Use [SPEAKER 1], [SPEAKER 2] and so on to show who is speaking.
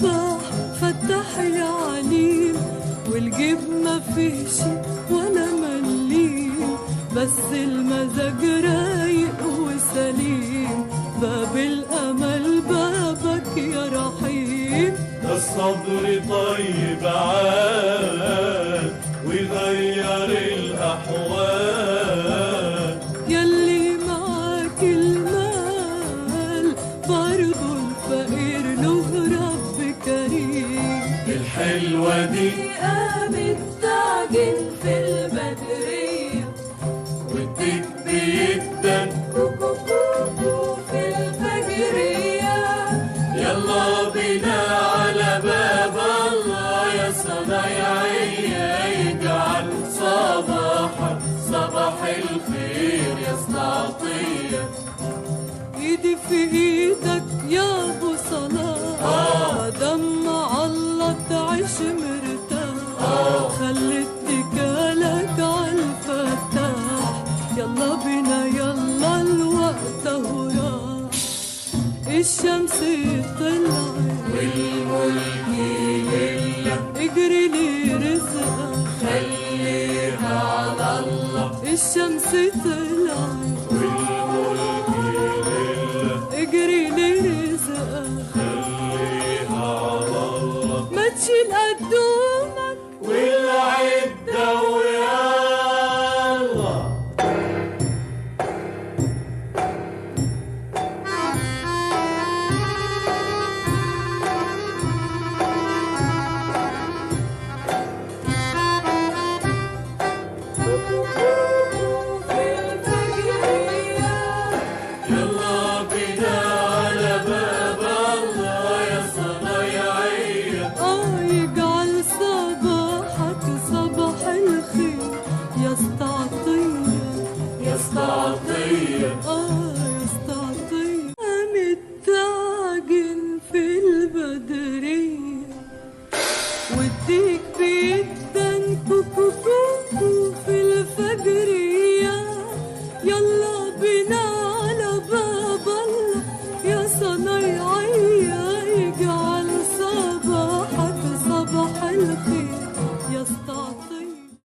[SPEAKER 1] سباح فتح يا عليم، والجيب ما فيهش ولا مليم، بس المزاج رايق وسليم، باب الأمل بابك يا رحيم.
[SPEAKER 2] ده الصبر طيب عاد ويغير الأحوال،
[SPEAKER 1] يلي معاك المال برضو الفقير له رب كريم.
[SPEAKER 2] الحلوة دي
[SPEAKER 1] قامت تعجن في البدرية،
[SPEAKER 2] والديك بيدن
[SPEAKER 1] كوكو في الفجرية.
[SPEAKER 2] يلا بينا على باب الله يا صنايعية، يجعل صباحك صباح الخير يا استعطية.
[SPEAKER 1] ايدي في ايدك يا ابو صلاح، دمع الله تعيش مرتاح، خلي اتكالك عالفتاح. يلا بينا يلا الوقت اهو راح، الشمس طلعت
[SPEAKER 2] والملك لله،
[SPEAKER 1] اجري لي رزقك
[SPEAKER 2] خليها على الله.
[SPEAKER 1] الشمس طلعت
[SPEAKER 2] والملك